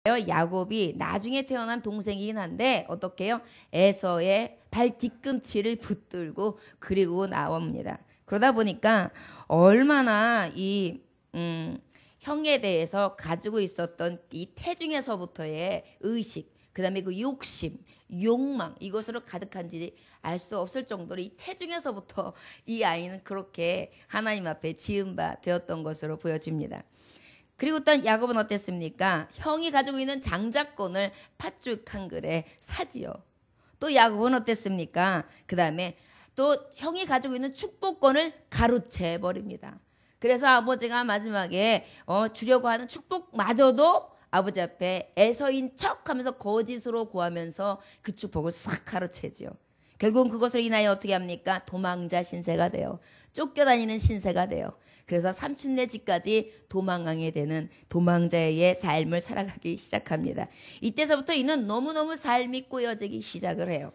야곱이 나중에 태어난 동생이긴 한데 어떻게 해요? 에서의 발 뒤꿈치를 붙들고 그리고 나옵니다. 그러다 보니까 얼마나 이 형에 대해서 가지고 있었던 이 태중에서부터의 의식, 그 다음에 그 욕심, 욕망, 이것으로 가득한지 알 수 없을 정도로 이 태중에서부터 이 아이는 그렇게 하나님 앞에 지은 바 되었던 것으로 보여집니다. 그리고 또 야곱은 어땠습니까? 형이 가지고 있는 장자권을 팥죽 한 그릇 사지요. 또 야곱은 어땠습니까? 그 다음에 또 형이 가지고 있는 축복권을 가로채 버립니다. 그래서 아버지가 마지막에 주려고 하는 축복마저도 아버지 앞에 에서인 척 하면서 거짓으로 구하면서 그 축복을 싹 가로채지요. 결국은 그것으로 인하여 어떻게 합니까? 도망자 신세가 돼요. 쫓겨다니는 신세가 돼요. 그래서 삼촌네 집까지 도망가게 되는 도망자의 삶을 살아가기 시작합니다. 이때서부터 이는 너무너무 삶이 꼬여지기 시작을 해요.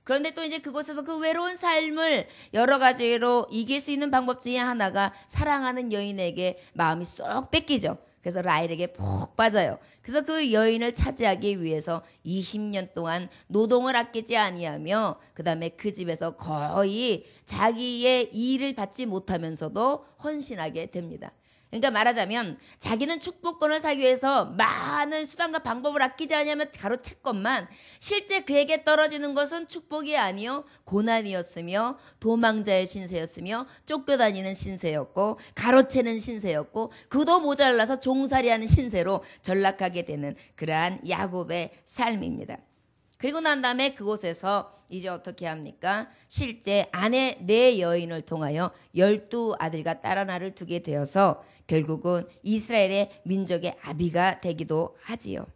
그런데 또 이제 그곳에서 그 외로운 삶을 여러 가지로 이길 수 있는 방법 중에 하나가 사랑하는 여인에게 마음이 쏙 뺏기죠. 그래서 라헬에게 푹 빠져요. 그래서 그 여인을 차지하기 위해서 20년 동안 노동을 아끼지 아니하며 그 다음에 그 집에서 거의 자기의 일을 받지 못하면서도 헌신하게 됩니다. 그러니까 말하자면 자기는 축복권을 사기 위해서 많은 수단과 방법을 아끼지 않으면 가로챘건만 실제 그에게 떨어지는 것은 축복이 아니요 고난이었으며 도망자의 신세였으며 쫓겨다니는 신세였고 가로채는 신세였고 그도 모자라서 종살이하는 신세로 전락하게 되는 그러한 야곱의 삶입니다. 그리고 난 다음에 그곳에서 이제 어떻게 합니까? 실제 아내 네 여인을 통하여 12아들과 딸 하나를 두게 되어서 결국은 이스라엘의 민족의 아비가 되기도 하지요.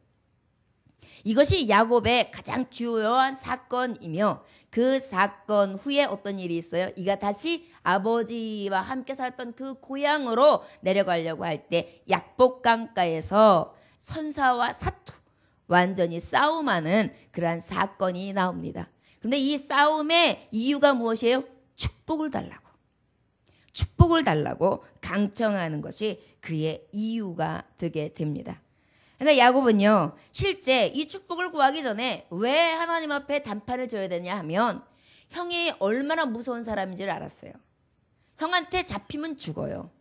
이것이 야곱의 가장 주요한 사건이며 그 사건 후에 어떤 일이 있어요? 이가 다시 아버지와 함께 살았던 그 고향으로 내려가려고 할 때 약복강가에서 선사와 사투 완전히 싸움하는 그러한 사건이 나옵니다. 그런데 이 싸움의 이유가 무엇이에요? 축복을 달라고. 축복을 달라고 강청하는 것이 그의 이유가 되게 됩니다. 그러니까 야곱은요, 실제 이 축복을 구하기 전에 왜 하나님 앞에 단판을 져야 되냐 하면 형이 얼마나 무서운 사람인지를 알았어요. 형한테 잡히면 죽어요.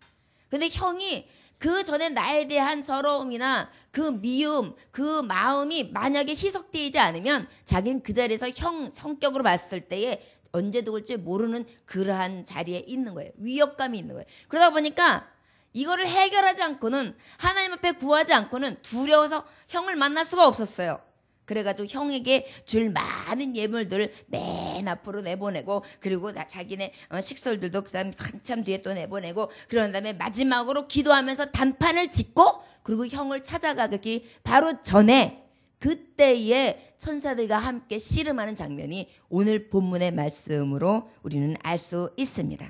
근데 형이 그 전에 나에 대한 서러움이나 그 미움, 그 마음이 만약에 희석되지 않으면 자기는 그 자리에서 형 성격으로 봤을 때에 언제 죽을지 모르는 그러한 자리에 있는 거예요. 위협감이 있는 거예요. 그러다 보니까 이거를 해결하지 않고는 하나님 앞에 구하지 않고는 두려워서 형을 만날 수가 없었어요. 그래가지고 형에게 줄 많은 예물들을 맨 앞으로 내보내고 그리고 자기네 식솔들도 그 다음에 한참 뒤에 또 내보내고 그런 다음에 마지막으로 기도하면서 단판을 짓고 그리고 형을 찾아가기 바로 전에 그때에 천사들과 함께 씨름하는 장면이 오늘 본문의 말씀으로 우리는 알 수 있습니다.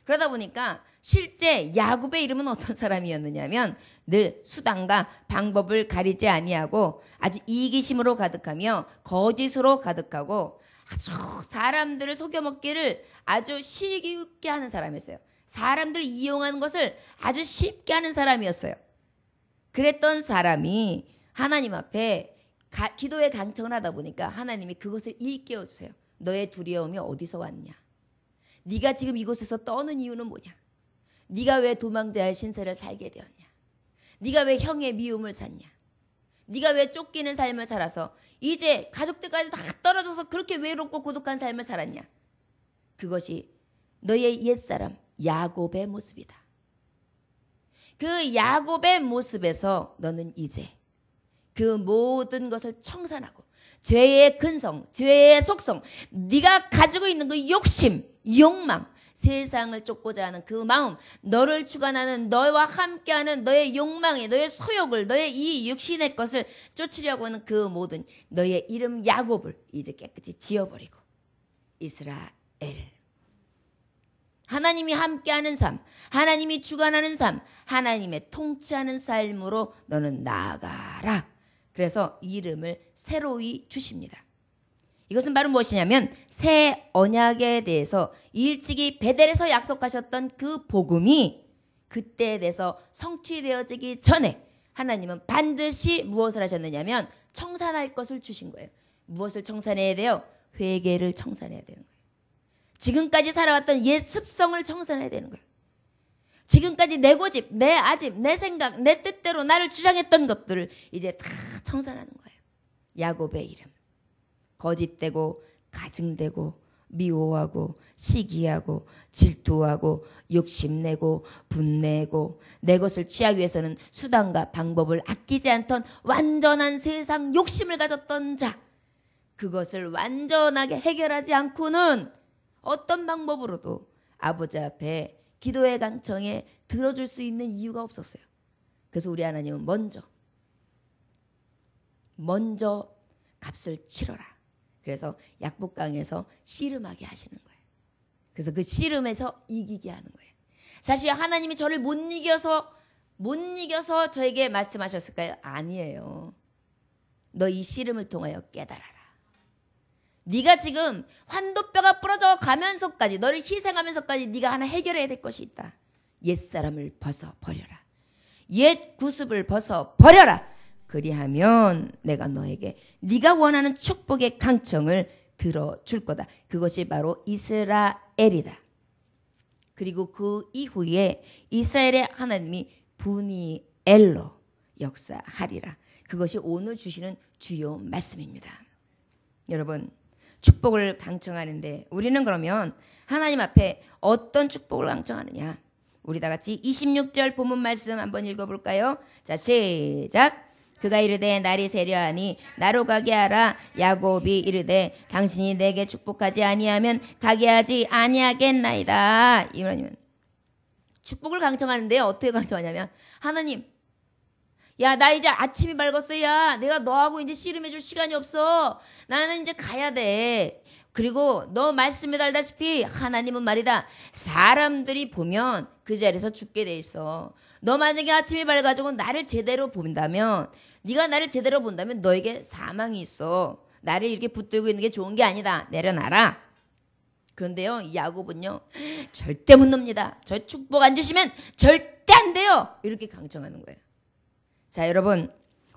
그러다 보니까 실제 야곱의 이름은 어떤 사람이었느냐면 늘 수단과 방법을 가리지 아니하고 아주 이기심으로 가득하며 거짓으로 가득하고 아주 사람들을 속여먹기를 아주 쉽게 하는 사람이었어요. 사람들을 이용하는 것을 아주 쉽게 하는 사람이었어요. 그랬던 사람이 하나님 앞에 기도에 강청을 하다 보니까 하나님이 그것을 일깨워 주세요. 너의 두려움이 어디서 왔냐? 네가 지금 이곳에서 떠는 이유는 뭐냐? 네가 왜 도망자의 신세를 살게 되었냐? 네가 왜 형의 미움을 샀냐? 네가 왜 쫓기는 삶을 살아서 이제 가족들까지 다 떨어져서 그렇게 외롭고 고독한 삶을 살았냐? 그것이 너의 옛사람 야곱의 모습이다. 그 야곱의 모습에서 너는 이제 그 모든 것을 청산하고 죄의 근성, 죄의 속성, 네가 가지고 있는 그 욕심, 욕망, 세상을 쫓고자 하는 그 마음, 너를 주관하는 너와 함께하는 너의 욕망에 너의 소욕을 너의 이 육신의 것을 쫓으려고 하는 그 모든 너의 이름 야곱을 이제 깨끗이 지워버리고 이스라엘, 하나님이 함께하는 삶, 하나님이 주관하는 삶, 하나님의 통치하는 삶으로 너는 나아가라. 그래서 이름을 새로이 주십니다. 이것은 바로 무엇이냐면 새 언약에 대해서 일찍이 베델에서 약속하셨던 그 복음이 그때에 대해서 성취되어지기 전에 하나님은 반드시 무엇을 하셨느냐면 청산할 것을 주신 거예요. 무엇을 청산해야 돼요? 회개를 청산해야 되는 거예요. 지금까지 살아왔던 옛 습성을 청산해야 되는 거예요. 지금까지 내 고집, 내 아집, 내 생각, 내 뜻대로 나를 주장했던 것들을 이제 다 청산하는 거예요. 야곱의 이름. 거짓되고 가증되고 미워하고 시기하고 질투하고 욕심내고 분내고 내 것을 취하기 위해서는 수단과 방법을 아끼지 않던 완전한 세상 욕심을 가졌던 자, 그것을 완전하게 해결하지 않고는 어떤 방법으로도 아버지 앞에 기도의 강청에 들어줄 수 있는 이유가 없었어요. 그래서 우리 하나님은 먼저 값을 치러라. 그래서 약복강에서 씨름하게 하시는 거예요. 그래서 그 씨름에서 이기게 하는 거예요. 사실 하나님이 저를 못 이겨서 저에게 말씀하셨을까요? 아니에요. 너 이 씨름을 통하여 깨달아라. 네가 지금 환도뼈가 부러져 가면서까지, 너를 희생하면서까지 네가 하나 해결해야 될 것이 있다. 옛사람을 벗어버려라. 옛 구습을 벗어버려라. 그리하면 내가 너에게 네가 원하는 축복의 강청을 들어줄 거다. 그것이 바로 이스라엘이다. 그리고 그 이후에 이스라엘의 하나님이 분이엘로 역사하리라. 그것이 오늘 주시는 주요 말씀입니다. 여러분, 축복을 강청하는데 우리는 그러면 하나님 앞에 어떤 축복을 강청하느냐? 우리 다 같이 26절 본문 말씀 한번 읽어볼까요? 자, 시작. 그가 이르되 날이 세려하니 나로 가게 하라. 야곱이 이르되 당신이 내게 축복하지 아니하면 가게 하지 아니하겠나이다. 이러면 축복을 강청하는데 어떻게 강청하냐면, 하나님, 야, 나 이제 아침이 밝았어. 야, 내가 너하고 이제 씨름해줄 시간이 없어. 나는 이제 가야 돼. 그리고 너 말씀에 달다시피 하나님은 말이다, 사람들이 보면 그 자리에서 죽게 돼 있어. 너 만약에 아침이 밝아지고 나를 제대로 본다면, 네가 나를 제대로 본다면 너에게 사망이 있어. 나를 이렇게 붙들고 있는 게 좋은 게 아니다. 내려놔라. 그런데요, 야곱은요, 절대 못 놉니다. 저 축복 안 주시면 절대 안 돼요. 이렇게 강청하는 거예요. 자, 여러분,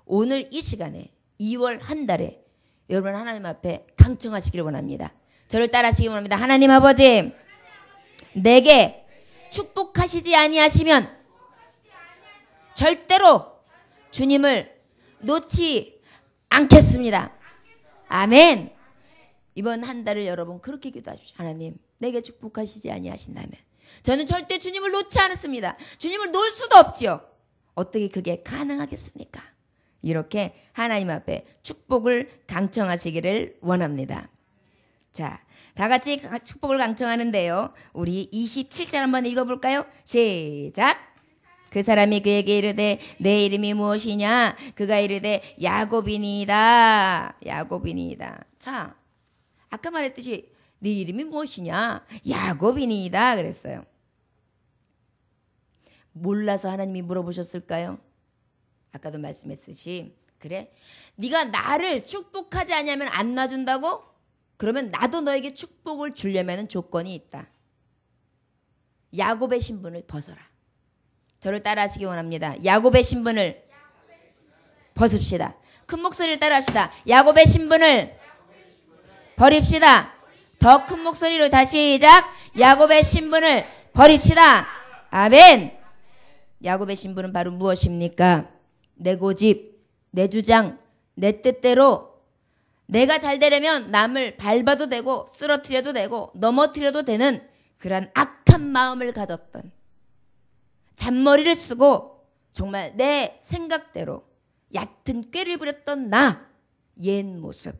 오늘 이 시간에 2월 한 달에 여러분 하나님 앞에 강청하시길 원합니다. 저를 따라하시기 원합니다. 하나님 아버지, 내게 축복하시지 아니하시면 절대로 주님을 놓지 않겠습니다. 아멘. 이번 한 달을 여러분 그렇게 기도하십시오. 하나님, 내게 축복하시지 아니하신다면 저는 절대 주님을 놓지 않았습니다. 주님을 놓을 수도 없지요. 어떻게 그게 가능하겠습니까? 이렇게 하나님 앞에 축복을 강청하시기를 원합니다. 자, 다 같이 축복을 강청하는데요. 우리 27절 한번 읽어볼까요? 시작. 그 사람이 그에게 이르되 내 이름이 무엇이냐? 그가 이르되 야곱이니이다. 야곱이니이다. 자, 아까 말했듯이 네 이름이 무엇이냐? 야곱이니이다 그랬어요. 몰라서 하나님이 물어보셨을까요? 아까도 말씀했듯이, 그래? 네가 나를 축복하지 않으면 안 놔준다고? 그러면 나도 너에게 축복을 주려면 조건이 있다. 야곱의 신분을 벗어라. 저를 따라하시기 원합니다. 야곱의 신분을 벗읍시다. 큰 목소리를 따라합시다. 야곱의 신분을 버립시다. 더 큰 목소리로 다시 시작. 야곱의 신분을 버립시다. 아멘. 야곱의 신분은 바로 무엇입니까? 내 고집, 내 주장, 내 뜻대로 내가 잘 되려면 남을 밟아도 되고 쓰러뜨려도 되고 넘어뜨려도 되는 그런 악한 마음을 가졌던, 잔머리를 쓰고 정말 내 생각대로 얕은 꾀를 부렸던 옛 모습,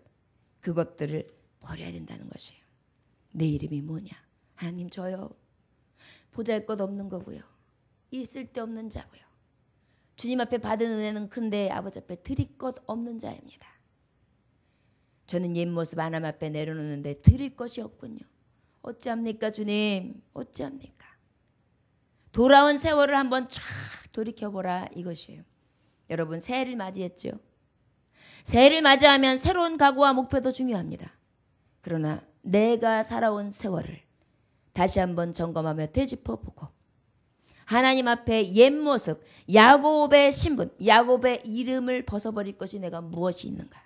그것들을 버려야 된다는 것이에요. 내 이름이 뭐냐? 하나님, 저요, 보잘것없는 거고요, 있을 데 없는 자고요, 주님 앞에 받은 은혜는 큰데 아버지 앞에 드릴 것 없는 자입니다. 저는 옛 모습 하나님 앞에 내려놓는데 드릴 것이 없군요. 어찌합니까 주님? 어찌합니까? 돌아온 세월을 한번 쫙 돌이켜보라, 이것이에요. 여러분, 새해를 맞이했죠. 새해를 맞이하면 새로운 각오와 목표도 중요합니다. 그러나 내가 살아온 세월을 다시 한번 점검하며 되짚어보고 하나님 앞에 옛 모습, 야곱의 신분, 야곱의 이름을 벗어버릴 것이 내가 무엇이 있는가?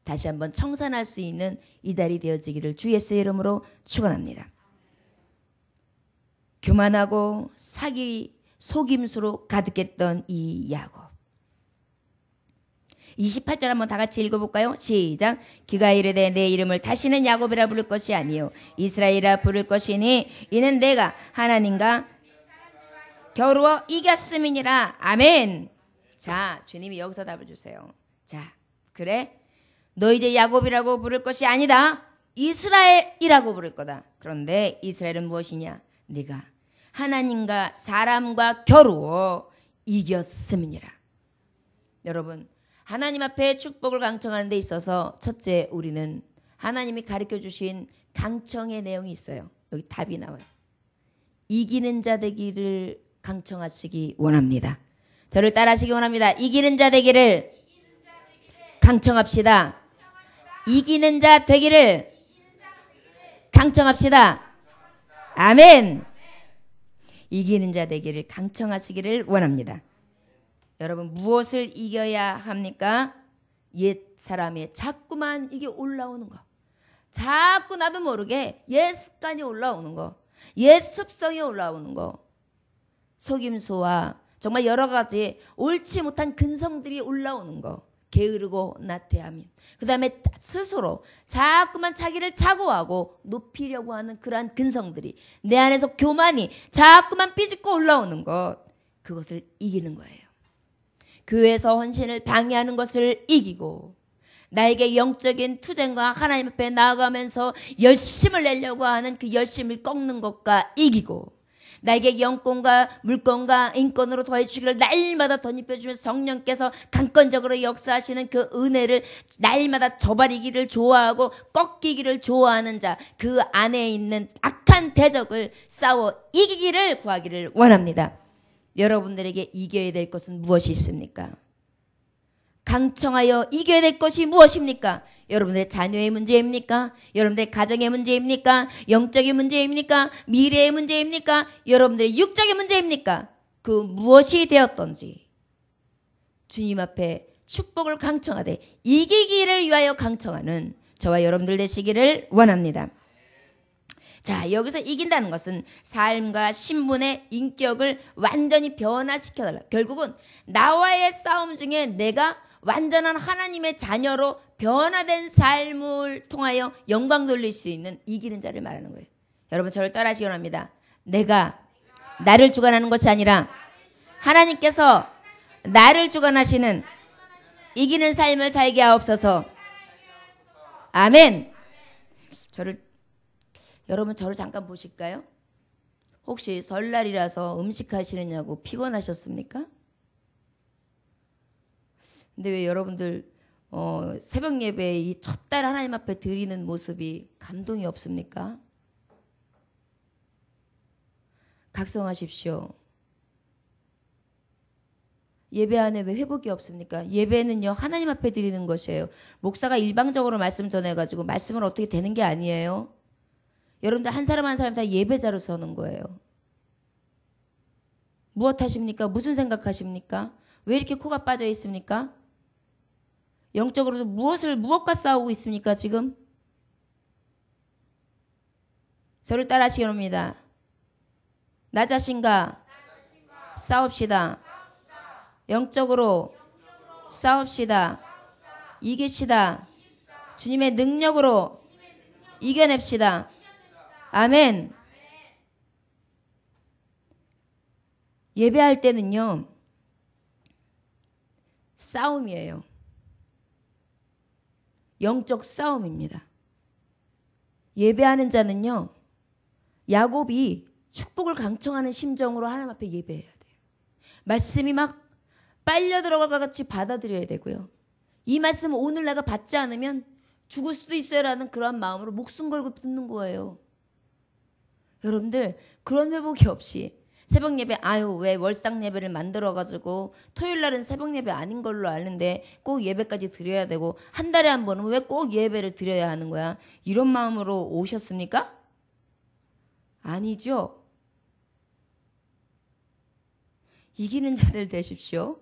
다시 한번 청산할 수 있는 이달이 되어지기를 주 예수의 이름으로 축원합니다. 교만하고 사기, 속임수로 가득했던 이 야곱. 28절 한번 다 같이 읽어볼까요? 시작. 그가 이르되 내 이름을 다시는 야곱이라 부를 것이 아니요 이스라엘이라 부를 것이니 이는 내가 하나님과 겨루어 이겼음이니라. 아멘. 자, 주님이 여기서 답을 주세요. 자, 그래? 너 이제 야곱이라고 부를 것이 아니다. 이스라엘이라고 부를 거다. 그런데 이스라엘은 무엇이냐? 네가 하나님과 사람과 겨루어 이겼음이니라. 여러분, 하나님 앞에 축복을 강청하는 데 있어서 첫째, 우리는 하나님이 가르쳐 주신 강청의 내용이 있어요. 여기 답이 나와요. 이기는 자 되기를 강청하시기 원합니다. 저를 따라하시기 원합니다. 이기는 자 되기를 강청합시다. 이기는 자 되기를 강청합시다. 아멘. 이기는 자 되기를 강청하시기를 원합니다. 여러분, 무엇을 이겨야 합니까? 옛 사람의 자꾸만 이게 올라오는 거. 자꾸 나도 모르게 옛 습관이 올라오는 거. 옛 습성이 올라오는 거. 속임수와 정말 여러 가지 옳지 못한 근성들이 올라오는 거. 게으르고 나태함이. 그 다음에 스스로 자꾸만 자기를 자고하고 높이려고 하는 그러한 근성들이 내 안에서 교만이 자꾸만 삐집고 올라오는 것. 그것을 이기는 거예요. 교회에서 헌신을 방해하는 것을 이기고 나에게 영적인 투쟁과 하나님 앞에 나아가면서 열심을 내려고 하는 그 열심을 꺾는 것과 이기고 나에게 영권과 물권과 인권으로 더해주기를 날마다 덧입혀주면서 성령께서 강권적으로 역사하시는 그 은혜를 날마다 저버리기를 좋아하고 꺾이기를 좋아하는 자, 그 안에 있는 악한 대적을 싸워 이기기를 구하기를 원합니다. 여러분들에게 이겨야 될 것은 무엇이 있습니까? 강청하여 이겨야 될 것이 무엇입니까? 여러분들의 자녀의 문제입니까? 여러분들의 가정의 문제입니까? 영적인 문제입니까? 미래의 문제입니까? 여러분들의 육적인 문제입니까? 그 무엇이 되었던지 주님 앞에 축복을 강청하되 이기기를 위하여 강청하는 저와 여러분들 되시기를 원합니다. 자, 여기서 이긴다는 것은 삶과 신분의 인격을 완전히 변화시켜달라. 결국은 나와의 싸움 중에 내가 완전한 하나님의 자녀로 변화된 삶을 통하여 영광 돌릴 수 있는 이기는 자를 말하는 거예요. 여러분, 저를 따라하시기 원합니다. 내가 나를 주관하는 것이 아니라 하나님께서 나를 주관하시는 이기는 삶을 살게 하옵소서. 아멘. 여러분, 저를 잠깐 보실까요? 혹시 설날이라서 음식 하시느냐고 피곤하셨습니까? 근데 왜 여러분들 새벽 예배에 이 첫 달 하나님 앞에 드리는 모습이 감동이 없습니까? 각성하십시오. 예배 안에 왜 회복이 없습니까? 예배는요, 하나님 앞에 드리는 것이에요. 목사가 일방적으로 말씀 전해가지고 말씀은 어떻게 되는 게 아니에요. 여러분들 한 사람 한 사람 다 예배자로 서는 거예요. 무엇 하십니까? 무슨 생각하십니까? 왜 이렇게 코가 빠져 있습니까? 영적으로도 무엇과 싸우고 있습니까, 지금? 저를 따라하시기 바랍니다. 나 자신과 싸웁시다. 영적으로 싸웁시다. 이깁시다. 주님의 능력으로 이겨냅시다. 아멘. 예배할 때는요, 싸움이에요. 영적 싸움입니다. 예배하는 자는요, 야곱이 축복을 강청하는 심정으로 하나님 앞에 예배해야 돼요. 말씀이 막 빨려 들어갈 것 같이 받아들여야 되고요. 이 말씀 오늘 내가 받지 않으면 죽을 수도 있어요라는 그런 마음으로 목숨 걸고 듣는 거예요. 여러분들, 그런 회복이 없이 새벽 예배, 왜 월상 예배를 만들어가지고 토요일 날은 새벽 예배 아닌 걸로 아는데 꼭 예배까지 드려야 되고 한 달에 한 번은 왜 꼭 예배를 드려야 하는 거야? 이런 마음으로 오셨습니까? 아니죠. 이기는 자들 되십시오.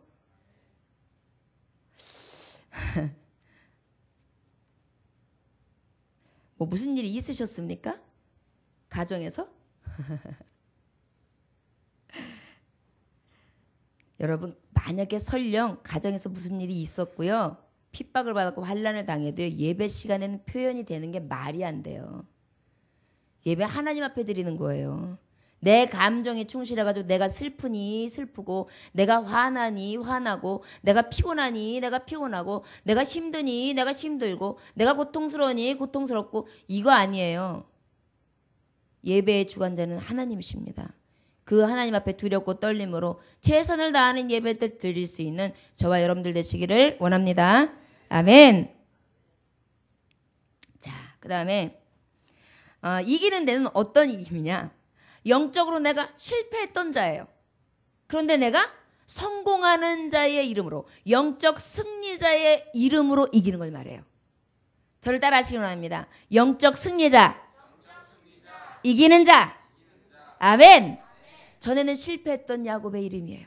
뭐 무슨 일이 있으셨습니까? 가정에서? 여러분, 만약에 설령 가정에서 무슨 일이 있었고요, 핍박을 받았고 환난을 당해도 예배 시간에는 표현이 되는 게 말이 안 돼요. 예배 하나님 앞에 드리는 거예요. 내 감정에 충실해가지고 내가 슬프니 슬프고, 내가 화나니 화나고, 내가 피곤하니 내가 피곤하고, 내가 힘드니 내가 힘들고, 내가 고통스러우니 고통스럽고, 이거 아니에요. 예배의 주관자는 하나님이십니다. 그 하나님 앞에 두렵고 떨림으로 최선을 다하는 예배들 드릴 수 있는 저와 여러분들 되시기를 원합니다. 아멘. 자, 그 다음에 이기는 데는 어떤 이김이냐? 영적으로 내가 실패했던 자예요. 그런데 내가 성공하는 자의 이름으로, 영적 승리자의 이름으로 이기는 걸 말해요. 저를 따라 하시기 원합니다. 영적 승리자, 이기는 자. 아멘. 전에는 실패했던 야곱의 이름이에요.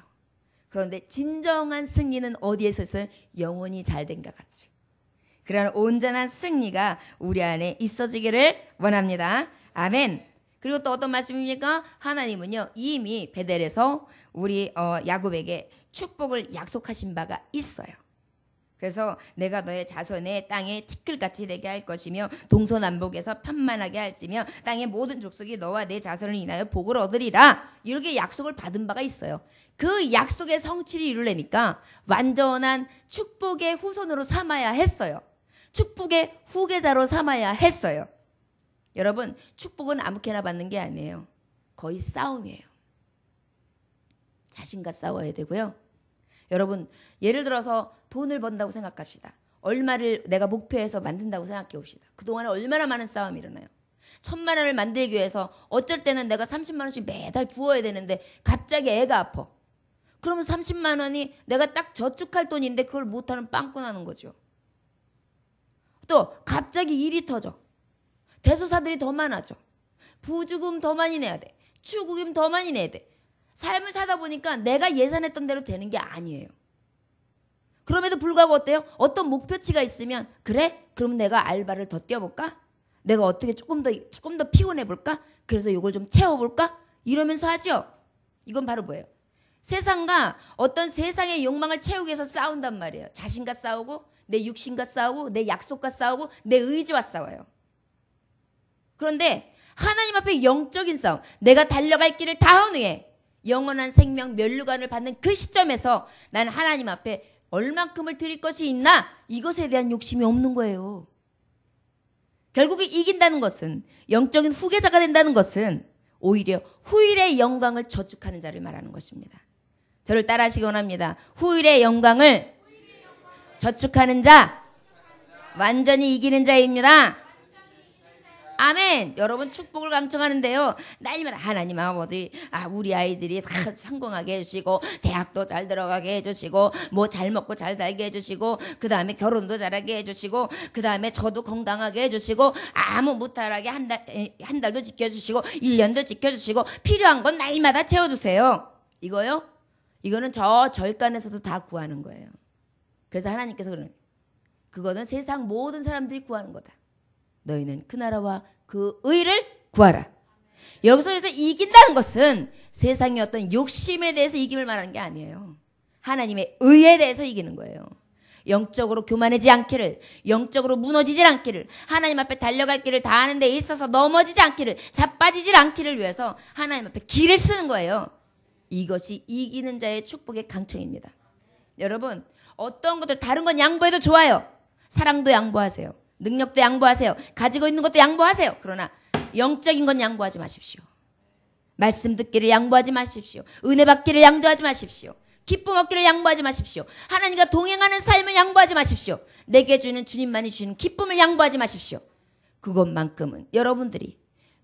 그런데 진정한 승리는 어디에서 있어요? 영혼이 잘된 것 같이. 그러한 온전한 승리가 우리 안에 있어지기를 원합니다. 아멘. 그리고 또 어떤 말씀입니까? 하나님은요, 이미 베델에서 우리 야곱에게 축복을 약속하신 바가 있어요. 그래서 내가 너의 자손의 땅에 티끌같이 되게 할 것이며 동서남북에서 편만하게 할지며 땅의 모든 족속이 너와 내 자손을 인하여 복을 얻으리라. 이렇게 약속을 받은 바가 있어요. 그 약속의 성취를 이루려니까 완전한 축복의 후손으로 삼아야 했어요. 축복의 후계자로 삼아야 했어요. 여러분, 축복은 아무렇게나 받는 게 아니에요. 거의 싸움이에요. 자신과 싸워야 되고요. 여러분, 예를 들어서 돈을 번다고 생각합시다. 얼마를 내가 목표해서 만든다고 생각해 봅시다. 그동안에 얼마나 많은 싸움이 일어나요. 1,000만 원을 만들기 위해서 어쩔 때는 내가 30만 원씩 매달 부어야 되는데 갑자기 애가 아파. 그러면 30만 원이 내가 딱 저축할 돈인데 그걸 못하는 빵꾸 나는 거죠. 또 갑자기 일이 터져. 대소사들이 더 많아져. 부주금 더 많이 내야 돼. 축의금 더 많이 내야 돼. 삶을 사다 보니까 내가 예산했던 대로 되는 게 아니에요. 그럼에도 불구하고 어때요? 어떤 목표치가 있으면, 그래? 그럼 내가 알바를 더 뛰어볼까? 내가 어떻게 조금 더 피곤해 볼까? 그래서 이걸 좀 채워볼까? 이러면서 하죠. 이건 바로 뭐예요? 세상과 어떤 세상의 욕망을 채우기 위해서 싸운단 말이에요. 자신과 싸우고, 내 육신과 싸우고, 내 약속과 싸우고, 내 의지와 싸워요. 그런데 하나님 앞에 영적인 싸움, 내가 달려갈 길을 다한 후에 영원한 생명 면류관을 받는 그 시점에서 난 하나님 앞에 얼만큼을 드릴 것이 있나, 이것에 대한 욕심이 없는 거예요. 결국에 이긴다는 것은, 영적인 후계자가 된다는 것은 오히려 후일의 영광을 저축하는 자를 말하는 것입니다. 저를 따라 하시기 원합니다. 후일의 영광을 저축하는 자, 완전히 이기는 자입니다. 아멘. 여러분, 축복을 강청하는데요, 날마다 하나님 아버지, 우리 아이들이 다 성공하게 해주시고, 대학도 잘 들어가게 해주시고, 뭐 잘 먹고 잘 살게 해주시고, 그 다음에 결혼도 잘하게 해주시고, 그 다음에 저도 건강하게 해주시고, 아무 무탈하게 한 달도 지켜주시고, 1년도 지켜주시고, 필요한 건 날마다 채워주세요. 이거요? 이거는 저 절간에서도 다 구하는 거예요. 그래서 하나님께서 그러는 거예요. 그거는 세상 모든 사람들이 구하는 거다. 너희는 그 나라와 그 의를 구하라. 여기서 그래서 이긴다는 것은 세상의 어떤 욕심에 대해서 이김을 말하는 게 아니에요. 하나님의 의에 대해서 이기는 거예요. 영적으로 교만하지 않기를, 영적으로 무너지지 않기를, 하나님 앞에 달려갈 길을 다하는 데 있어서 넘어지지 않기를, 자빠지지 않기를 위해서 하나님 앞에 길을 쓰는 거예요. 이것이 이기는 자의 축복의 강청입니다. 여러분, 어떤 것들 다른 건 양보해도 좋아요. 사랑도 양보하세요. 능력도 양보하세요. 가지고 있는 것도 양보하세요. 그러나 영적인 건 양보하지 마십시오. 말씀 듣기를 양보하지 마십시오. 은혜 받기를 양보하지 마십시오. 기쁨 얻기를 양보하지 마십시오. 하나님과 동행하는 삶을 양보하지 마십시오. 내게 주는 주님만이 주시는 기쁨을 양보하지 마십시오. 그것만큼은 여러분들이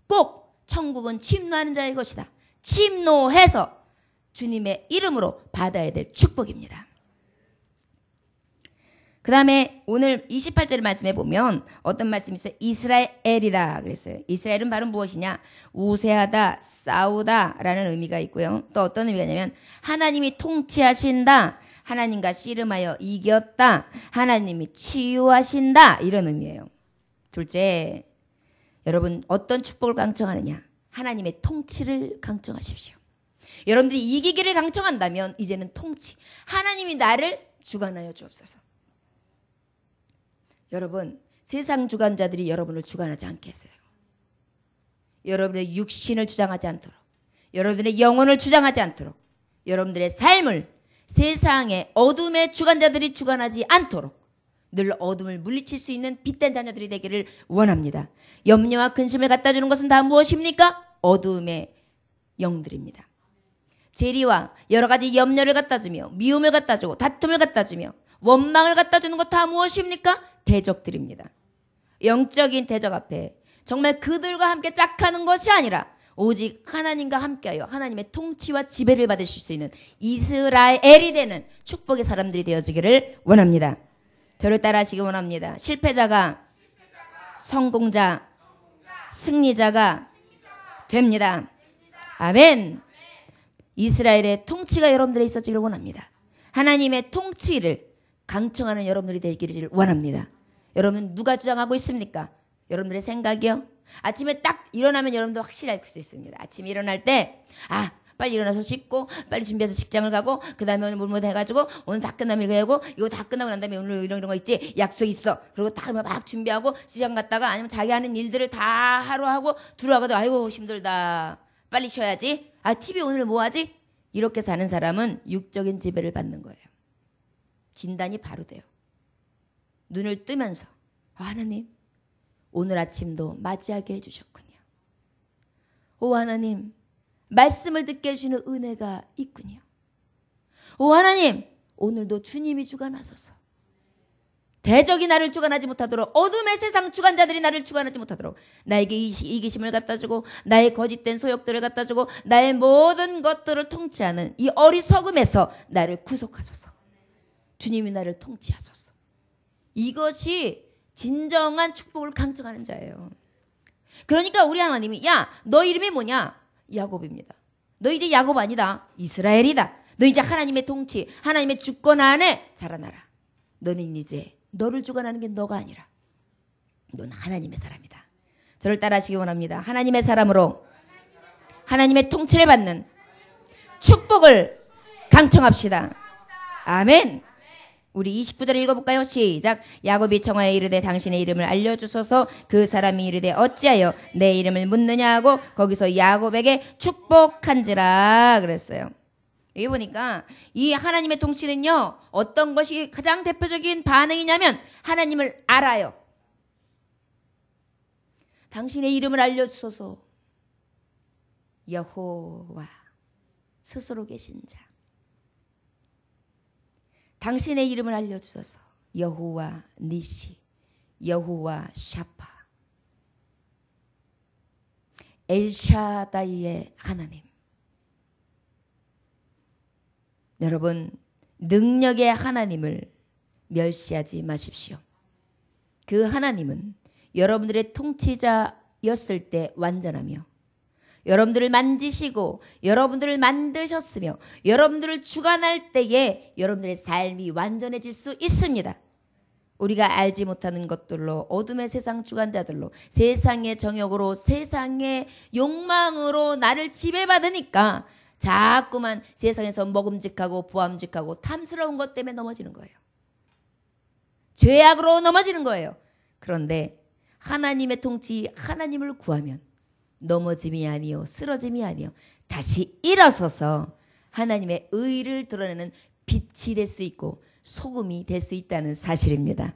꼭 천국은 침노하는 자의 것이다. 침노해서 주님의 이름으로 받아야 될 축복입니다. 그 다음에 오늘 28절 말씀에 보면 어떤 말씀이 있어요? 이스라엘이다 그랬어요. 이스라엘은 바로 무엇이냐? 우세하다, 싸우다 라는 의미가 있고요. 또 어떤 의미가 있냐면 하나님이 통치하신다, 하나님과 씨름하여 이겼다, 하나님이 치유하신다 이런 의미예요. 둘째, 여러분 어떤 축복을 강청하느냐? 하나님의 통치를 강청하십시오. 여러분들이 이기기를 강청한다면 이제는 통치, 하나님이 나를 주관하여 주옵소서. 여러분 세상 주관자들이 여러분을 주관하지 않게 하세요. 여러분의 육신을 주장하지 않도록, 여러분들의 영혼을 주장하지 않도록, 여러분들의 삶을 세상의 어둠의 주관자들이 주관하지 않도록 늘 어둠을 물리칠 수 있는 빛된 자녀들이 되기를 원합니다. 염려와 근심을 갖다 주는 것은 다 무엇입니까? 어둠의 영들입니다. 재리와 여러 가지 염려를 갖다 주며 미움을 갖다 주고 다툼을 갖다 주며 원망을 갖다 주는 것 다 무엇입니까? 대적들입니다. 영적인 대적 앞에 정말 그들과 함께 짝하는 것이 아니라 오직 하나님과 함께하여 하나님의 통치와 지배를 받으실 수 있는 이스라엘이 되는 축복의 사람들이 되어지기를 원합니다. 저를 따라하시기 원합니다. 실패자가 성공자, 승리자가 됩니다. 아멘. 이스라엘의 통치가 여러분들에 있어지기를 원합니다. 하나님의 통치를 강청하는 여러분들이 되기를 원합니다. 여러분 누가 주장하고 있습니까? 여러분들의 생각이요? 아침에 딱 일어나면 여러분도 확실히 알 수 있습니다. 아침에 일어날 때 빨리 일어나서 씻고 빨리 준비해서 직장을 가고 그 다음에 오늘 뭐 해가지고 오늘 다 끝나면 이거 하고 이거 다 끝나고 난 다음에 오늘 이런 거 있지 약속 있어 그리고 딱 막 준비하고 시장 갔다가 아니면 자기 하는 일들을 다 하루 하고 들어와가지고 아이고 힘들다 빨리 쉬어야지 TV 오늘 뭐 하지? 이렇게 사는 사람은 육적인 지배를 받는 거예요. 진단이 바로 돼요. 눈을 뜨면서 하나님 오늘 아침도 맞이하게 해주셨군요. 오 하나님 말씀을 듣게 해주시는 은혜가 있군요. 오 하나님 오늘도 주님이 주관하소서. 대적이 나를 주관하지 못하도록 어둠의 세상 주관자들이 나를 주관하지 못하도록 나에게 이기심을 갖다주고 나의 거짓된 소욕들을 갖다주고 나의 모든 것들을 통치하는 이 어리석음에서 나를 구속하소서. 주님이 나를 통치하소서. 이것이 진정한 축복을 강청하는 자예요. 그러니까 우리 하나님이 야 너 이름이 뭐냐? 야곱입니다. 너 이제 야곱 아니다. 이스라엘이다. 너 이제 하나님의 통치 하나님의 주권 안에 살아나라. 너는 이제 너를 주관하는 게 너가 아니라 넌 하나님의 사람이다. 저를 따라하시기 원합니다. 하나님의 사람으로 하나님의 통치를 받는 축복을 강청합시다. 아멘. 우리 29절을 읽어볼까요? 시작. 야곱이 청하여 이르되 당신의 이름을 알려주소서. 그 사람이 이르되 어찌하여 내 이름을 묻느냐 하고 거기서 야곱에게 축복한지라 그랬어요. 여기 보니까 이 하나님의 통치는요 어떤 것이 가장 대표적인 반응이냐면 하나님을 알아요. 당신의 이름을 알려주소서. 여호와 스스로 계신 자. 당신의 이름을 알려주소서. 여호와 니시, 여호와 샤파, 엘샤다이의 하나님. 여러분 능력의 하나님을 멸시하지 마십시오. 그 하나님은 여러분들의 통치자였을 때 완전하며 여러분들을 만지시고 여러분들을 만드셨으며 여러분들을 주관할 때에 여러분들의 삶이 완전해질 수 있습니다. 우리가 알지 못하는 것들로 어둠의 세상 주관자들로 세상의 정욕으로 세상의 욕망으로 나를 지배받으니까 자꾸만 세상에서 먹음직하고 보암직하고 탐스러운 것 때문에 넘어지는 거예요. 죄악으로 넘어지는 거예요. 그런데 하나님의 통치 하나님을 구하면 넘어짐이 아니요 쓰러짐이 아니요 다시 일어서서 하나님의 의를 드러내는 빛이 될 수 있고 소금이 될 수 있다는 사실입니다.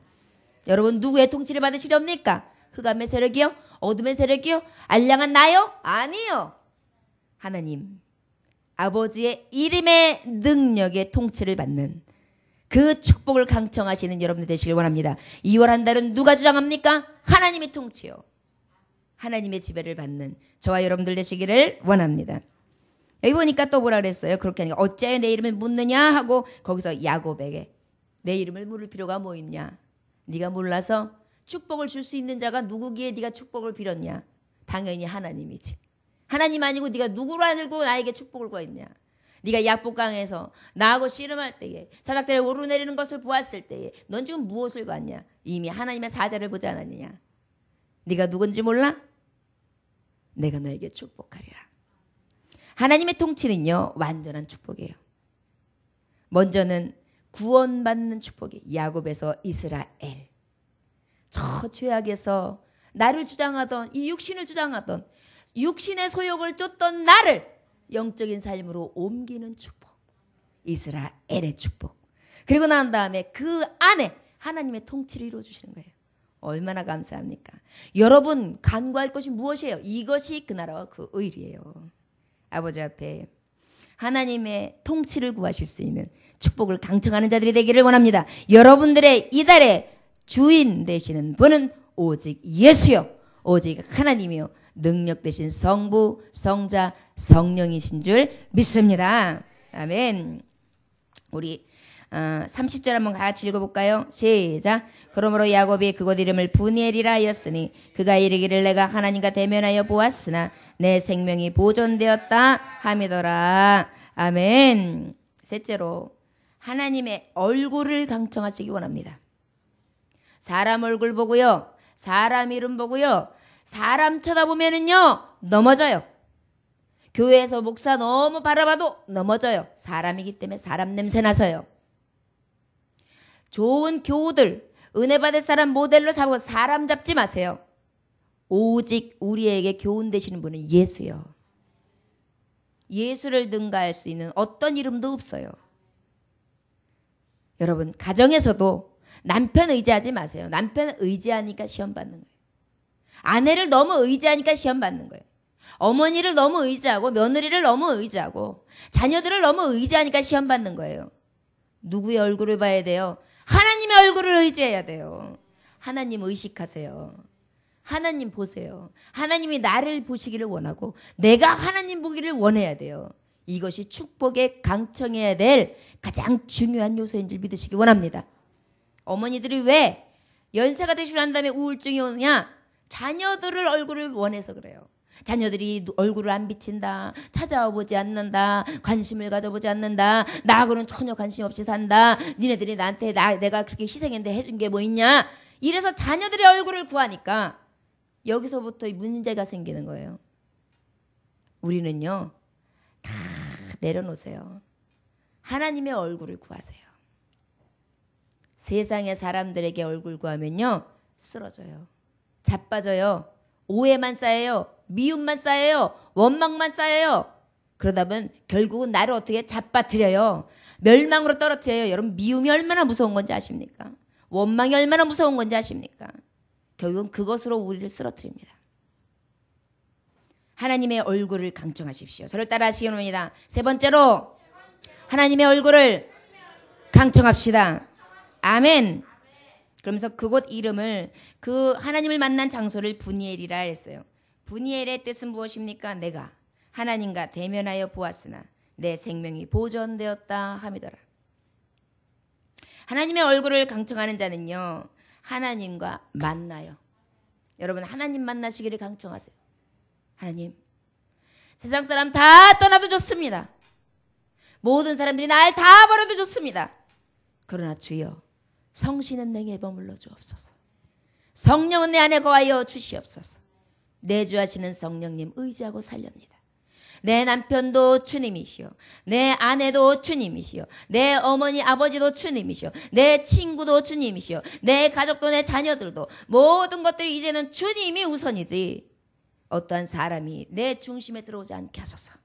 여러분 누구의 통치를 받으시렵니까? 흑암의 세력이요? 어둠의 세력이요? 알량한 나요? 아니요. 하나님 아버지의 이름의 능력의 통치를 받는 그 축복을 강청하시는 여러분들 되시길 원합니다. 2월 한 달은 누가 주장합니까? 하나님의 통치요. 하나님의 지배를 받는 저와 여러분들 되시기를 원합니다. 여기 보니까 또 뭐라 그랬어요? 그렇게 하니까 어찌하여 내 이름을 묻느냐 하고 거기서 야곱에게 내 이름을 물을 필요가 뭐 있냐? 네가 몰라서? 축복을 줄 수 있는 자가 누구기에 네가 축복을 빌었냐? 당연히 하나님이지. 하나님 아니고 네가 누구를 알고 나에게 축복을 구했냐? 네가 약복강에서 나하고 씨름할 때에 사닥다리에 오르내리는 것을 보았을 때에 넌 지금 무엇을 봤냐? 이미 하나님의 사자를 보지 않았느냐? 네가 누군지 몰라? 내가 너에게 축복하리라. 하나님의 통치는요, 완전한 축복이에요. 먼저는 구원받는 축복이 야곱에서 이스라엘. 저 죄악에서 나를 주장하던, 이 육신을 주장하던, 육신의 소욕을 쫓던 나를 영적인 삶으로 옮기는 축복. 이스라엘의 축복. 그리고 난 다음에 그 안에 하나님의 통치를 이루어주시는 거예요. 얼마나 감사합니까? 여러분 간구할 것이 무엇이에요? 이것이 그 나라와 그 의리예요. 아버지 앞에 하나님의 통치를 구하실 수 있는 축복을 강청하는 자들이 되기를 원합니다. 여러분들의 이달의 주인 되시는 분은 오직 예수요, 오직 하나님이요, 능력 되신 성부, 성자, 성령이신 줄 믿습니다. 아멘. 우리 30절 한번 같이 읽어볼까요? 시작. 그러므로 야곱이 그곳 이름을 브니엘이라 하였으니 그가 이르기를 내가 하나님과 대면하여 보았으나 내 생명이 보존되었다 함이더라. 아멘. 셋째로 하나님의 얼굴을 강청하시기 원합니다. 사람 얼굴 보고요, 사람 이름 보고요, 사람 쳐다보면은요 넘어져요. 교회에서 목사 너무 바라봐도 넘어져요. 사람이기 때문에 사람 냄새 나서요. 좋은 교우들, 은혜 받을 사람 모델로 삼고 사람 잡지 마세요. 오직 우리에게 교훈 되시는 분은 예수요. 예수를 능가할 수 있는 어떤 이름도 없어요. 여러분 가정에서도 남편 의지하지 마세요. 남편 의지하니까 시험 받는 거예요. 아내를 너무 의지하니까 시험 받는 거예요. 어머니를 너무 의지하고 며느리를 너무 의지하고 자녀들을 너무 의지하니까 시험 받는 거예요. 누구의 얼굴을 봐야 돼요? 하나님의 얼굴을 의지해야 돼요. 하나님 의식하세요. 하나님 보세요. 하나님이 나를 보시기를 원하고 내가 하나님 보기를 원해야 돼요. 이것이 축복에 강청해야 될 가장 중요한 요소인 줄 믿으시기 원합니다. 어머니들이 왜 연세가 되시고 난 다음에 우울증이 오느냐? 자녀들을 얼굴을 원해서 그래요. 자녀들이 얼굴을 안 비친다, 찾아와 보지 않는다, 관심을 가져보지 않는다, 나하고는 전혀 관심 없이 산다, 니네들이 나한테 내가 그렇게 희생했는데 해준 게 뭐 있냐? 이래서 자녀들의 얼굴을 구하니까 여기서부터 문제가 생기는 거예요. 우리는요 다 내려놓으세요. 하나님의 얼굴을 구하세요. 세상의 사람들에게 얼굴 구하면요 쓰러져요. 자빠져요. 오해만 쌓여요. 미움만 쌓여요. 원망만 쌓여요. 그러다 보면 결국은 나를 어떻게 잡아뜨려요. 멸망으로 떨어뜨려요. 여러분 미움이 얼마나 무서운 건지 아십니까? 원망이 얼마나 무서운 건지 아십니까? 결국은 그것으로 우리를 쓰러뜨립니다. 하나님의 얼굴을 강청하십시오. 저를 따라 하시기 바랍니다. 세 번째로 하나님의 얼굴을 강청합시다. 아멘. 그러면서 그곳 이름을 그 하나님을 만난 장소를 브니엘이라 했어요. 브니엘의 뜻은 무엇입니까? 내가 하나님과 대면하여 보았으나 내 생명이 보존되었다 함이더라. 하나님의 얼굴을 강청하는 자는요 하나님과 만나요. 여러분 하나님 만나시기를 강청하세요. 하나님 세상 사람 다 떠나도 좋습니다. 모든 사람들이 날 다 버려도 좋습니다. 그러나 주여 성신은 내게 머물러 주옵소서. 성령은 내 안에 거하여 주시옵소서. 내주하시는 성령님 의지하고 살렵니다. 내 남편도 주님이시오. 내 아내도 주님이시오. 내 어머니 아버지도 주님이시오. 내 친구도 주님이시오. 내 가족도 내 자녀들도 모든 것들이 이제는 주님이 우선이지 어떠한 사람이 내 중심에 들어오지 않게 하소서.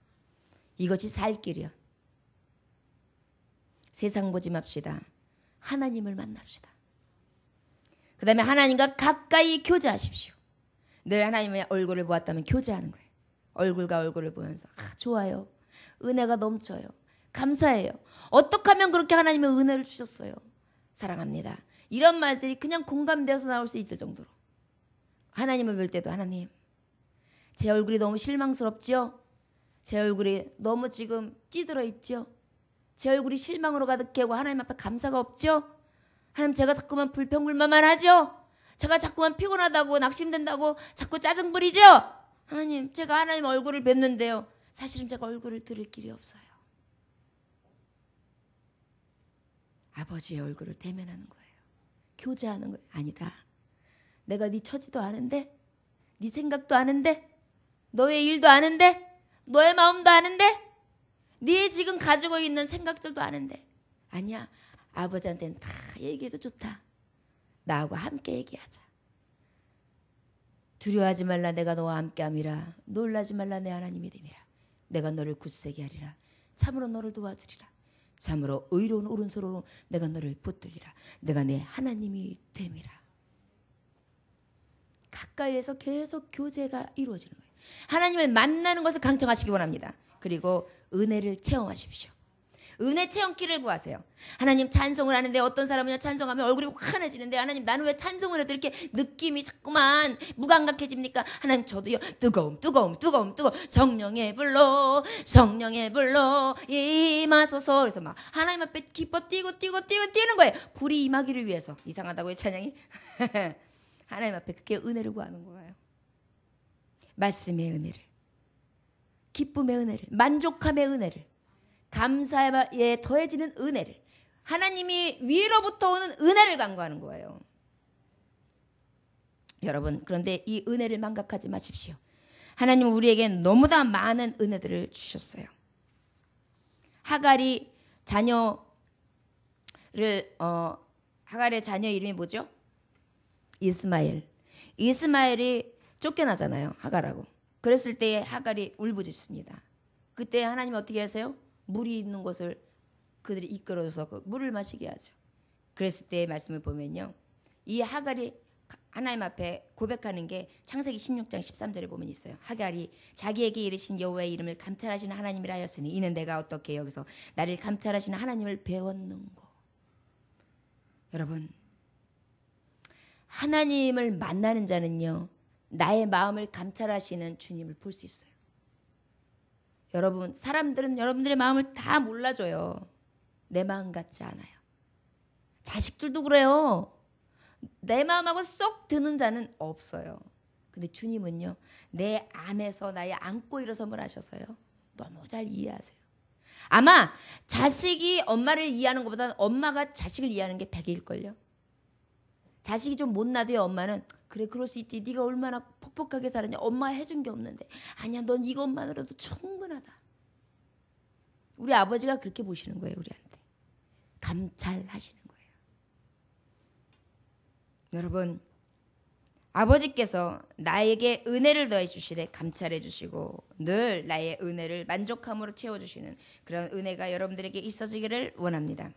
이것이 살 길이요. 세상 보지 맙시다. 하나님을 만납시다. 그 다음에 하나님과 가까이 교제하십시오. 늘 하나님의 얼굴을 보았다면 교제하는 거예요. 얼굴과 얼굴을 보면서 좋아요. 은혜가 넘쳐요. 감사해요. 어떻게 하면 그렇게 하나님의 은혜를 주셨어요. 사랑합니다. 이런 말들이 그냥 공감되어서 나올 수 있을 정도로 하나님을 볼 때도 하나님 제 얼굴이 너무 실망스럽지요? 제 얼굴이 너무 지금 찌들어 있지요? 제 얼굴이 실망으로 가득하고 하나님 앞에 감사가 없죠? 하나님 제가 자꾸만 불평불만만 하죠. 제가 자꾸만 피곤하다고 낙심된다고 자꾸 짜증 부리죠. 하나님 제가 하나님 얼굴을 뵙는데요. 사실은 제가 얼굴을 들을 길이 없어요. 아버지의 얼굴을 대면하는 거예요. 교제하는 거예요. 아니다. 내가 네 처지도 아는데, 네 생각도 아는데, 너의 일도 아는데, 너의 마음도 아는데, 네 지금 가지고 있는 생각들도 아는데, 아니야. 아버지한테는 다 얘기해도 좋다. 나하고 함께 얘기하자. 두려워하지 말라. 내가 너와 함께함이라. 놀라지 말라. 내 하나님이 됨이라. 내가 너를 굳세게 하리라. 참으로 너를 도와주리라. 참으로 의로운 오른손으로 내가 너를 붙들리라. 내가 내 하나님이 됨이라. 가까이에서 계속 교제가 이루어지는 거예요. 하나님을 만나는 것을 강청하시기 원합니다. 그리고 은혜를 체험하십시오. 은혜 체험기를 구하세요. 하나님 찬송을 하는데 어떤 사람은 찬송하면 얼굴이 환해지는데 하나님 나는 왜 찬송을 해도 이렇게 느낌이 자꾸만 무감각해집니까? 하나님 저도요 뜨거움 성령의 불로 임하소서. 그래서 막 하나님 앞에 기뻐 뛰고 뛰는 거예요. 불이 임하기를 위해서. 이상하다고요 찬양이? 하나님 앞에 그렇게 은혜를 구하는 거예요. 말씀의 은혜를, 기쁨의 은혜를, 만족함의 은혜를, 감사에 더해지는 은혜를, 하나님이 위로부터 오는 은혜를 간구하는 거예요. 여러분 그런데 이 은혜를 망각하지 마십시오. 하나님은 우리에게 너무나 많은 은혜들을 주셨어요. 하갈의 자녀 이름이 뭐죠? 이스마엘이 쫓겨나잖아요. 하갈하고. 그랬을 때 하갈이 울부짖습니다. 그때 하나님 어떻게 하세요? 물이 있는 곳을 그들이 이끌어서 그 물을 마시게 하죠. 그랬을 때의 말씀을 보면요. 이 하갈이 하나님 앞에 고백하는 게 창세기 16장 13절에 보면 있어요. 하갈이 자기에게 이르신 여호와의 이름을 감찰하시는 하나님이라 하였으니 이는 내가 어떻게 여기서 나를 감찰하시는 하나님을 배웠는고. 여러분 하나님을 만나는 자는요. 나의 마음을 감찰하시는 주님을 볼 수 있어요. 여러분 사람들은 여러분들의 마음을 다 몰라줘요. 내 마음 같지 않아요. 자식들도 그래요. 내 마음하고 쏙 드는 자는 없어요. 근데 주님은요. 내 안에서 나의 안고 일어섬을 하셔서요. 너무 잘 이해하세요. 아마 자식이 엄마를 이해하는 것보다는 엄마가 자식을 이해하는 게 100일걸요. 자식이 좀 못나도요. 엄마는 그래 그럴 수 있지. 네가 얼마나 퍽퍽하게 살았냐. 엄마 해준 게 없는데. 아니야 넌 이것만으로도 충분하다. 우리 아버지가 그렇게 보시는 거예요. 우리한테. 감찰하시는 거예요. 여러분 아버지께서 나에게 은혜를 더해 주시되 감찰해 주시고 늘 나의 은혜를 만족함으로 채워주시는 그런 은혜가 여러분들에게 있어지기를 원합니다.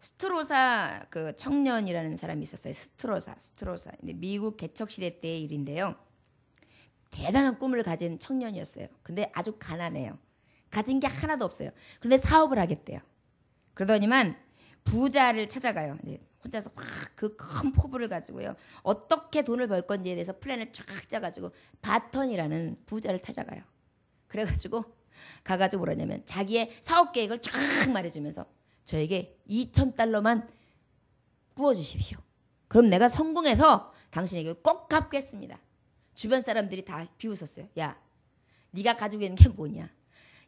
스트로사 그 청년이라는 사람이 있었어요. 스트로사. 근데 미국 개척 시대 때의 일인데요. 대단한 꿈을 가진 청년이었어요. 근데 아주 가난해요. 가진 게 하나도 없어요. 그런데 사업을 하겠대요. 그러더니만 부자를 찾아가요. 혼자서 확 그 큰 포부를 가지고요. 어떻게 돈을 벌 건지에 대해서 플랜을 쫙 짜가지고 바턴이라는 부자를 찾아가요. 그래가지고 가가지고 뭐라냐면 자기의 사업 계획을 쫙 말해주면서 저에게 $2,000만 구워주십시오. 그럼 내가 성공해서 당신에게 꼭 갚겠습니다. 주변 사람들이 다 비웃었어요. 야, 네가 가지고 있는 게 뭐냐?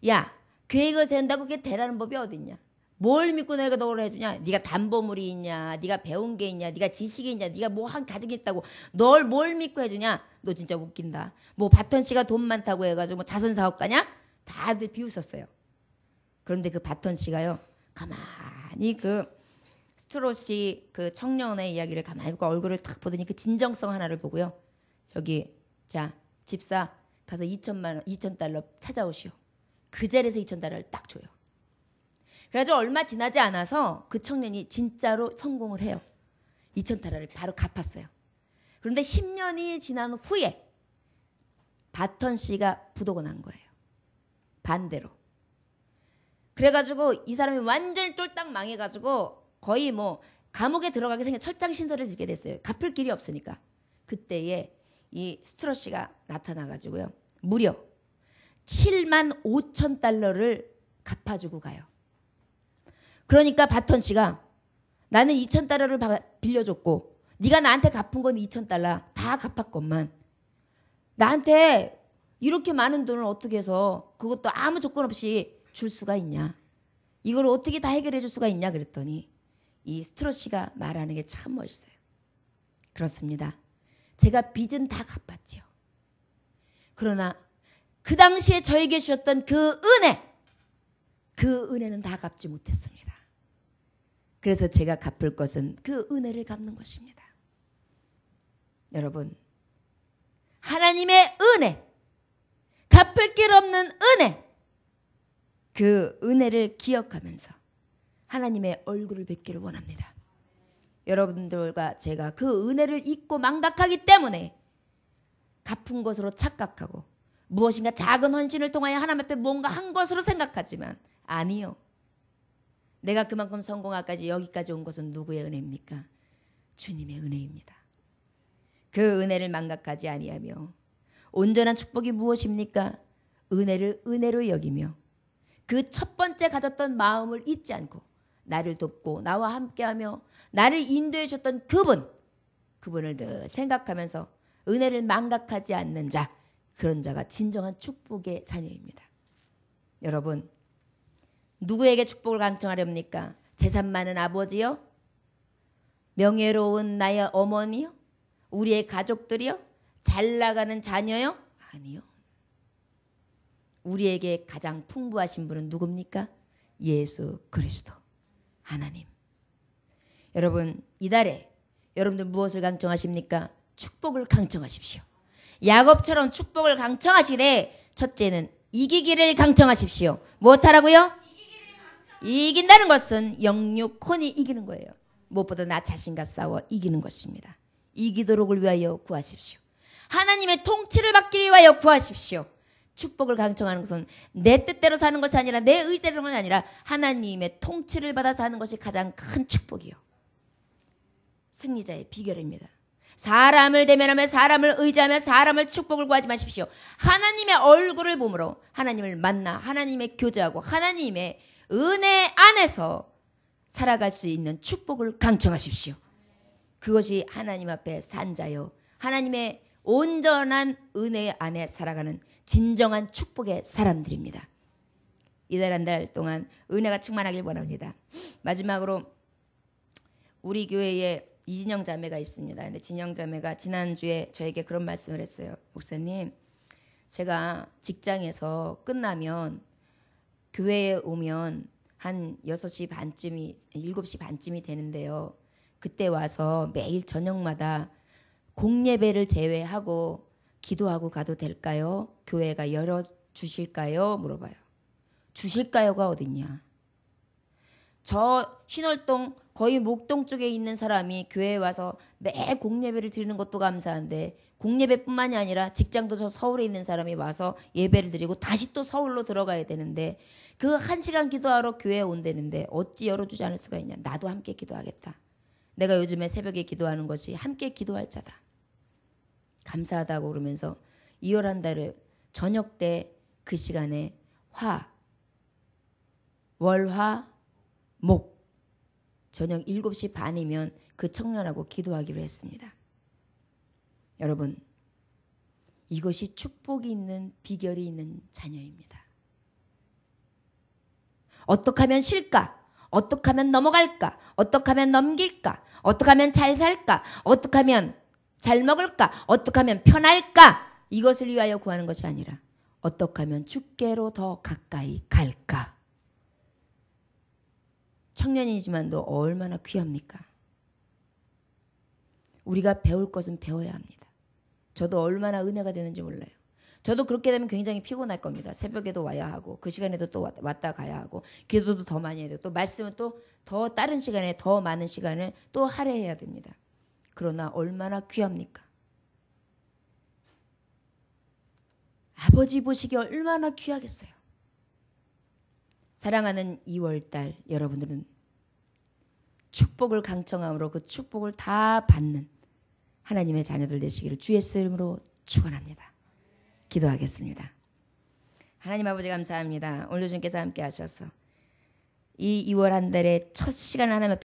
야, 계획을 세운다고 그게 되라는 법이 어딨냐? 뭘 믿고 내가 너를 해주냐? 네가 담보물이 있냐? 네가 배운 게 있냐? 네가 지식이 있냐? 네가 뭐 한 가지고 있다고 널 뭘 믿고 해주냐? 너 진짜 웃긴다. 뭐 바턴 씨가 돈 많다고 해가지고 뭐 자선 사업가냐? 다들 비웃었어요. 그런데 그 바턴 씨가요. 가만히 그 스트로시 그 청년의 이야기를 가만히 보고 얼굴을 딱 보더니 그 진정성 하나를 보고요. 저기 자 집사 가서 $2,000 찾아오시오. 그 자리에서 $2,000를 딱 줘요. 그래가지고 얼마 지나지 않아서 그 청년이 진짜로 성공을 해요. $2,000를 바로 갚았어요. 그런데 10년이 지난 후에 바턴 씨가 부도가 난 거예요. 반대로. 그래가지고 이 사람이 완전히 쫄딱 망해가지고 거의 뭐 감옥에 들어가게 생겨 철장 신설을 짓게 됐어요. 갚을 길이 없으니까. 그때에 이 스트러시가 나타나가지고요. 무려 $75,000를 갚아주고 가요. 그러니까 바턴 씨가 나는 2,000달러를 빌려줬고 네가 나한테 갚은 건 2,000달러 다 갚았건만 나한테 이렇게 많은 돈을 어떻게 해서 그것도 아무 조건 없이 줄 수가 있냐. 이걸 어떻게 다 해결해 줄 수가 있냐 그랬더니 이 스트로시가 말하는 게 참 멋있어요. 그렇습니다. 제가 빚은 다 갚았지요. 그러나 그 당시에 저에게 주셨던 그 은혜는 다 갚지 못했습니다. 그래서 제가 갚을 것은 그 은혜를 갚는 것입니다. 여러분, 하나님의 은혜, 갚을 길 없는 은혜, 그 은혜를 기억하면서 하나님의 얼굴을 뵙기를 원합니다. 여러분들과 제가 그 은혜를 잊고 망각하기 때문에 갚은 것으로 착각하고 무엇인가 작은 헌신을 통하여 하나님 앞에 뭔가 한 것으로 생각하지만 아니요. 내가 그만큼 성공하까지 여기까지 온 것은 누구의 은혜입니까? 주님의 은혜입니다. 그 은혜를 망각하지 아니하며 온전한 축복이 무엇입니까? 은혜를 은혜로 여기며 그 첫 번째 가졌던 마음을 잊지 않고 나를 돕고 나와 함께하며 나를 인도해 주셨던 그분을 늘 생각하면서 은혜를 망각하지 않는 자, 그런 자가 진정한 축복의 자녀입니다. 여러분, 누구에게 축복을 강청하렵니까? 재산 많은 아버지요? 명예로운 나의 어머니요? 우리의 가족들이요? 잘 나가는 자녀요? 아니요. 우리에게 가장 풍부하신 분은 누굽니까? 예수 그리스도 하나님. 여러분, 이달에 여러분들 무엇을 강청하십니까? 축복을 강청하십시오. 야곱처럼 축복을 강청하시되 첫째는 이기기를 강청하십시오. 무엇하라고요? 이긴다는 것은 영육혼이 이기는 거예요. 무엇보다 나 자신과 싸워 이기는 것입니다. 이기도록을 위하여 구하십시오. 하나님의 통치를 받기 위하여 구하십시오. 축복을 강청하는 것은 내 뜻대로 사는 것이 아니라 내 의대로는 아니라 하나님의 통치를 받아서 하는 것이 가장 큰 축복이요. 승리자의 비결입니다. 사람을 대면하며 사람을 의지하며 사람을 축복을 구하지 마십시오. 하나님의 얼굴을 보므로 하나님을 만나 하나님의 교제하고 하나님의 은혜 안에서 살아갈 수 있는 축복을 강청하십시오. 그것이 하나님 앞에 산 자요. 하나님의 온전한 은혜 안에 살아가는 진정한 축복의 사람들입니다. 이달 한 달 동안 은혜가 충만하길 원합니다. 마지막으로 우리 교회에 이진영 자매가 있습니다. 근데 진영 자매가 지난주에 저에게 그런 말씀을 했어요. 목사님, 제가 직장에서 끝나면 교회에 오면 한 6시 반쯤이 7시 반쯤이 되는데요. 그때 와서 매일 저녁마다 공예배를 제외하고 기도하고 가도 될까요? 교회가 열어주실까요? 물어봐요. 주실까요가 어딨냐. 저 신월동 거의 목동 쪽에 있는 사람이 교회에 와서 매 공예배를 드리는 것도 감사한데 공예배뿐만이 아니라 직장도 저 서울에 있는 사람이 와서 예배를 드리고 다시 또 서울로 들어가야 되는데 그 1시간 기도하러 교회에 온다는데 어찌 열어주지 않을 수가 있냐. 나도 함께 기도하겠다. 내가 요즘에 새벽에 기도하는 것이 함께 기도할 자다. 감사하다고 그러면서 2월 한 달을 저녁 때 그 시간에 월화 목 저녁 7시 반이면 그 청년하고 기도하기로 했습니다. 여러분, 이것이 축복이 있는 비결이 있는 자녀입니다. 어떻게 하면 쉴까? 어떻게 하면 넘어갈까? 어떻게 하면 넘길까? 어떻게 하면 잘 살까? 어떻게 하면 잘 먹을까? 어떻게 하면 편할까? 이것을 위하여 구하는 것이 아니라 어떻게 하면 주께로 더 가까이 갈까? 청년이지만도 얼마나 귀합니까? 우리가 배울 것은 배워야 합니다. 저도 얼마나 은혜가 되는지 몰라요. 저도 그렇게 되면 굉장히 피곤할 겁니다. 새벽에도 와야 하고 그 시간에도 또 왔다 가야 하고 기도도 더 많이 해야 되고 또 말씀은 또 더 다른 시간에 더 많은 시간을 또 할애해야 됩니다. 그러나 얼마나 귀합니까? 아버지 보시기에 얼마나 귀하겠어요. 사랑하는 2월달 여러분들은 축복을 강청함으로 그 축복을 다 받는 하나님의 자녀들 되시기를 주의 이름으로 축원합니다. 기도하겠습니다. 하나님 아버지 감사합니다. 오늘 주님께서 함께 하셔서 이 2월 한 달의 첫 시간을 하나님 앞에